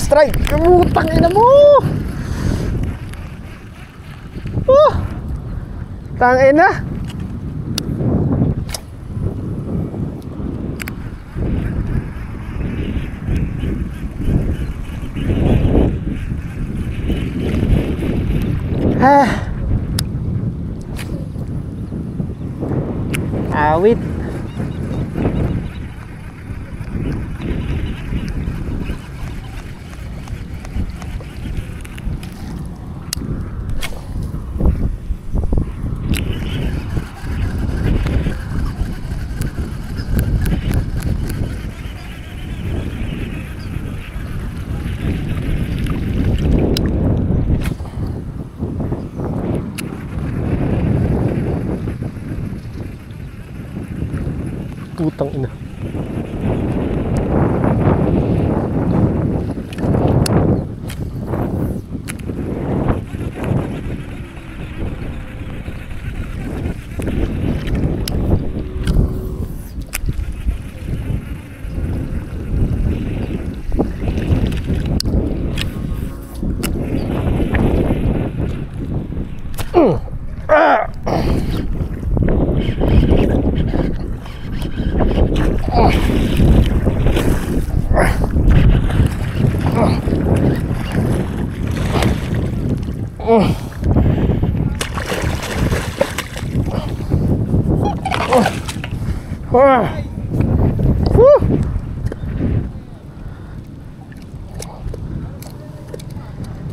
Strike! Kamutang ina mo! Tangin na! Awit. Putang ina.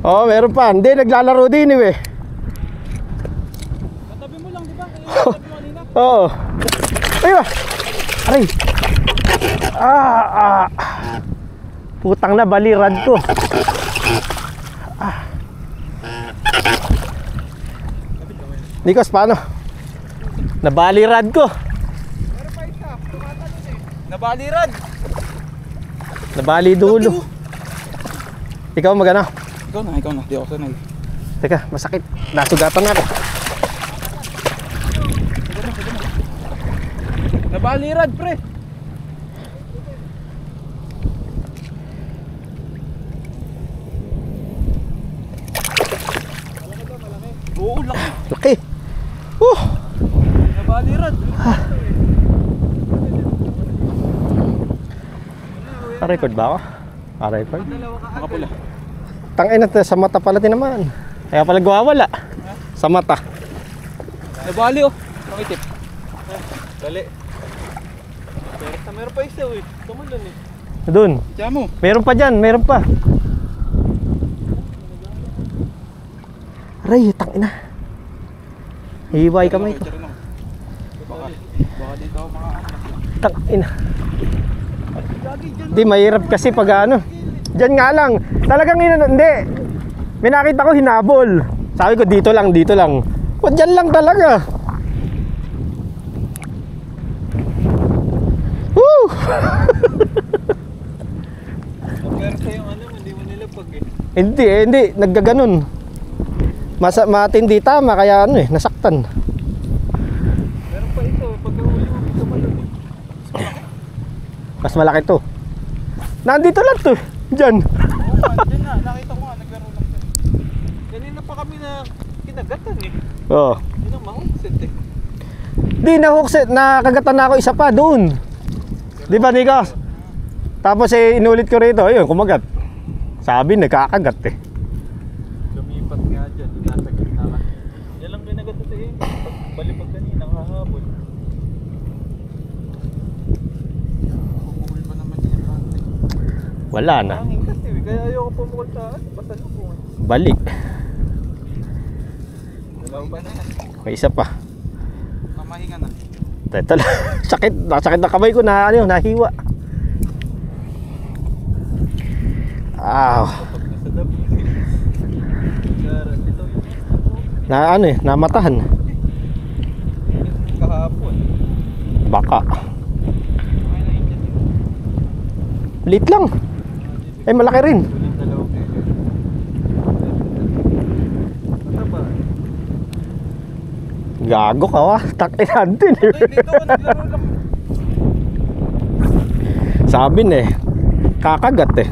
Oh, meron pa. Hindi, naglalaro din eh. Katabi mo lang, di ba? Oo. Ayun! Aray! Putang na, balirad ko. Nikos, paano? Nabalirad ko. Meron pa isa, tumatalon eh. Nabalirad. Nabali dulo. Ikaw magana? Ikaw na, di ako sanay. Teka, masakit. Nasugatan ako. Nabalirad, pre. Oo, laki. Laki. Nabalirad. Record ba ako? Record? Makapula. Tangina, sa mata pala din naman. Kaya pala gawawala. Sa mata. Nabali oh. Pakitip. Dali. Meron pa isa eh. Tumal doon eh. Doon. Tiyan mo. Meron pa dyan, meron pa. Aray, tangina. Hiway kamay ko. Baka dito ako mga Tangina. Di, mahirap kasi pag ano. Diyan nga lang. Talagang hindi. May nakita ko hinabol. Sabi ko dito lang, dito lang. O dyan lang talaga. Woo! pero sa yung ano, hindi mo nilapag eh. Hindi. Naggaganon. Matindi tama, kaya ano nasaktan. Meron pa ito, pagkahuli mo, ito pa yun. Mas malaki to. Nandito lang to. Diyan. Oo nga, dyan na, nakita ko nga, naglaro lang dyan. Kanina pa kami na kinagatan eh. Oo. Yun ang mahuksit eh. Di, nahuksit. Nakagatan na ako isa pa doon. Di ba, Nikos? Tapos inulit ko rito. Ayun, kumagat. Sabi, nagkakagat eh. Lumipat nga dyan, nasa gitna ka. Yan lang kinagat ito eh. Balipag kanina, kahabol. Pumukul pa naman yung bante. Wala na. Hangin kasi eh, kaya ayoko pumukul sa basta lupon. Balik. Dalaw ba na yan? May isa pa. Mamahinga na. Ito lang. Sakit. Sakit na kamay ko na nahiwa. Pag nasa dabi. Ito yung Namatahan. Baka. Lit lang. Eh, malaki rin. Kulang dalawang kilo. Ano ba? Gago ka wa. Takin natin. Okay, dito ka naglaro lang. Sabi na eh. Kakagat eh.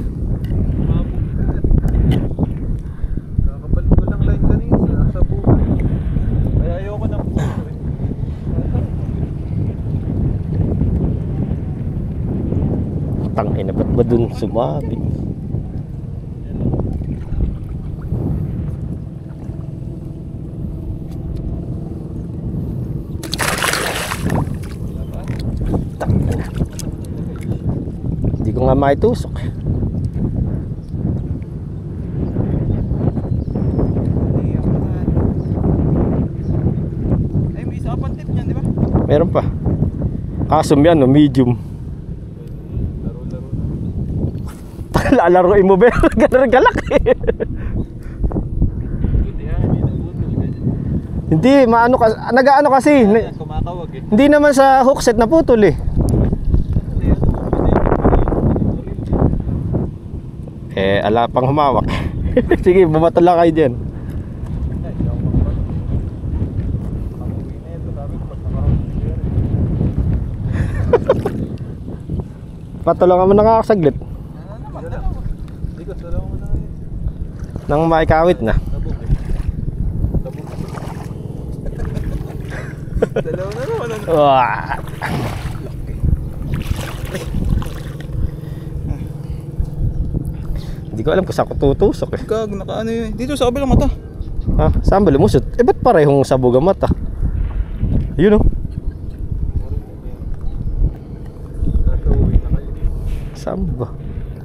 Kakabalik ko lang line kanina sa buhay. Kaya ayoko ng puso eh. Tangina, ba't ba dun sumabi? Tangina. Hindi ko nga maitusok. Ay, may isa pang tip niyan, di ba? Meron pa. Kaso yan, no, medium. Laro-laro na. Lalaroin mo ba? Ganun galak eh. Buti ha, hindi nabutol ganyan. Hindi, maano kasi, nag-ano kasi. Ayan, kumakawag eh. Hindi naman sa hook set na putol eh. Eh, ala pang humawak. Sige, bumato lang kayo dyan. Patulungan mo na nga ako saglit. Hindi ko, salaw mo na ngayon. Nang maikawit na. Tabok eh. Tabok. Dalawa na naman. Wah. Hindi ko alam kung saan ko tutusok eh. Gag, nakaano yun. Dito sa kabilang mata. Ha? Saan ba lumusot? Eh, ba't parehong sabog ang mata? Yun oh. Tatawin na kayo. Saan ba?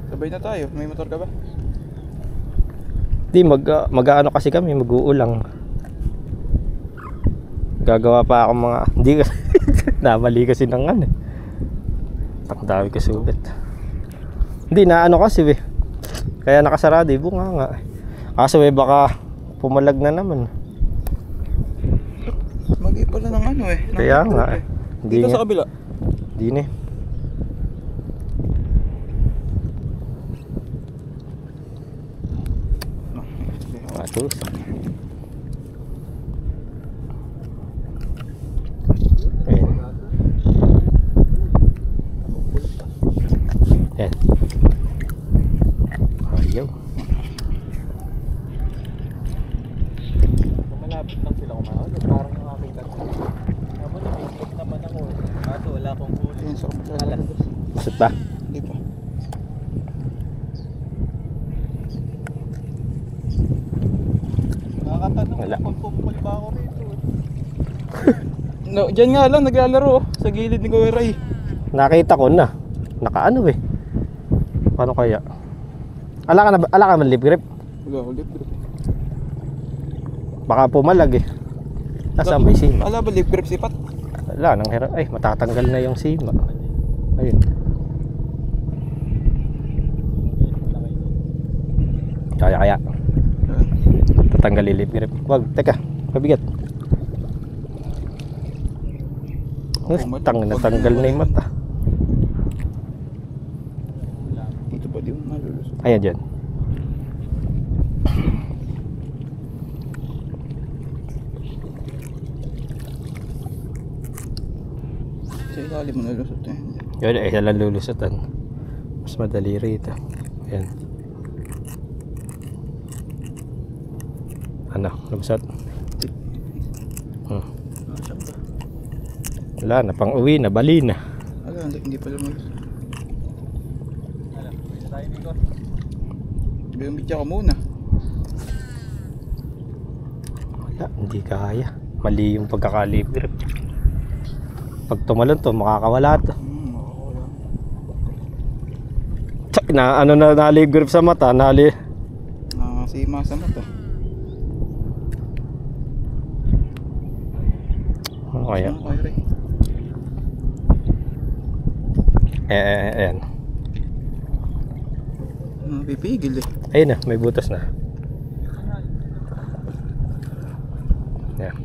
Sabay na tayo. May motor ka ba? Di, mag-ano kasi kami, mag-uulang. Gagawa pa ako mga, hindi kasi, namali kasi ng ano eh. Ang dami kasi ulit. Hindi, naano kasi eh. Kaya nakasarado eh, bunga nga. Kaso eh, baka pumalag na naman. Mag-i pala ng ano eh. Kaya nga eh. Hindi Dito nga. sa kabila. Hindi na eh. Matus. Ayan. Ayan. Ayaw. Malapit lang sila kumahal. Parang ang aking kasi. Ako namimik naman ako. Kaso wala akong huli. Alas. Masot ba? Hindi pa. Nakakatanong Wala. kung pagpupul ba ako rito. No, dyan nga lang naglalaro oh, sa gilid ni Kuya Ray. Nakita ko na. Nakaano eh. Paano kaya? Ala ka man lip grip? Wala ako lip grip. Baka pumalag eh. Nasaan may sima? Wala ba lip grip sipat? Wala, nang hirap. Ay, matatanggal na yung sima. Ayun. Kaya. Tatanggal yung lip grip. Wag, teka. Mabigat. Natanggal na yung mata. Dito pa di mo malulusot. Ayan dyan. Sa ilalim mo nalusot eh. Yun, isa lang lulusutan. Mas madali rito. Ayan. Ano, lumusot? Nasaan ba? Wala na, pang uwi na, bali na. Wala, hindi pa lumusot. Wala, pwede tayo dito. Bumidya ka muna. Wala, hindi kaya. Mali yung pagkakalibir. Pag tumalon to, makakawala to. Makakawala. Tsak, na ano na nalib grip sa mata, Nakasima sa mata. Ano kaya? Ano kaya Ray? Ayan. Pipigil eh. Ayun na, may butas na. Ayan.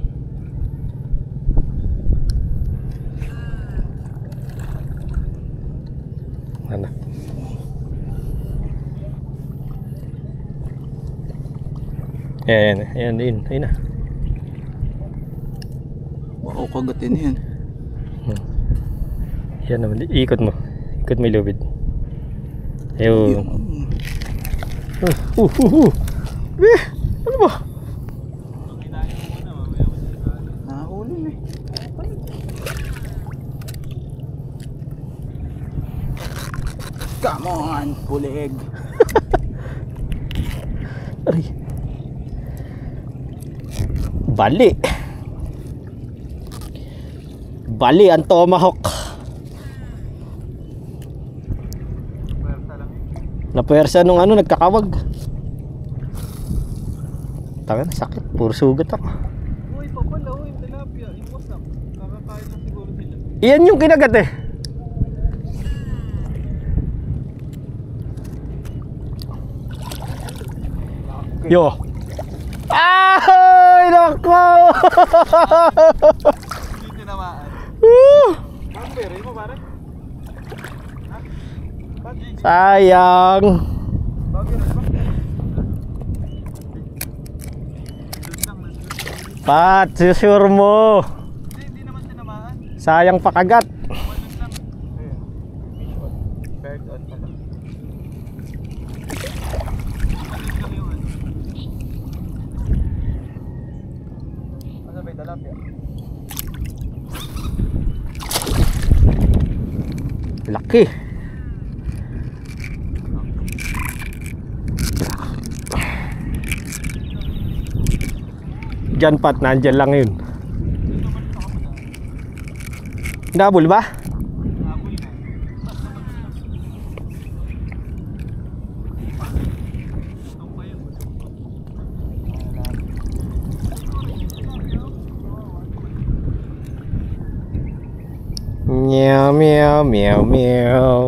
Ayan, ayan din. Ayun na. Wow, kagatin yan. Yan naman. Ikot mo. Ikot mo yung lubid. Ayun. Ano ba? Nakahuli na eh. Come on, pulig. Aray. Bali. Bali ang tomahawk. Napuwersa nung ano nagkakawag. Tanga na sakit, puro sugat ako. Uy, papala, uy, tilapia. Iwas lang. Kakakain lang siguro sila. Iyan yung kinagat eh. Yo. Ay, nako. Hindi tinamaan. Bakit bere mo pare? Ha? Bakit? Sayang. Bakit? Pat, sure mo. Hindi naman tinamaan. Sayang pakagat. Walang lang. Ayun. Bird on pala. Malit lang yung ano. Ano ba yung tilapia? Laki. Diyan Pat, nandyan lang yun. Double ba? Habol na. Ito pa yun. Meow, meow, meow, meow.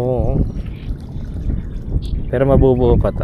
Pero mabubuo pa to.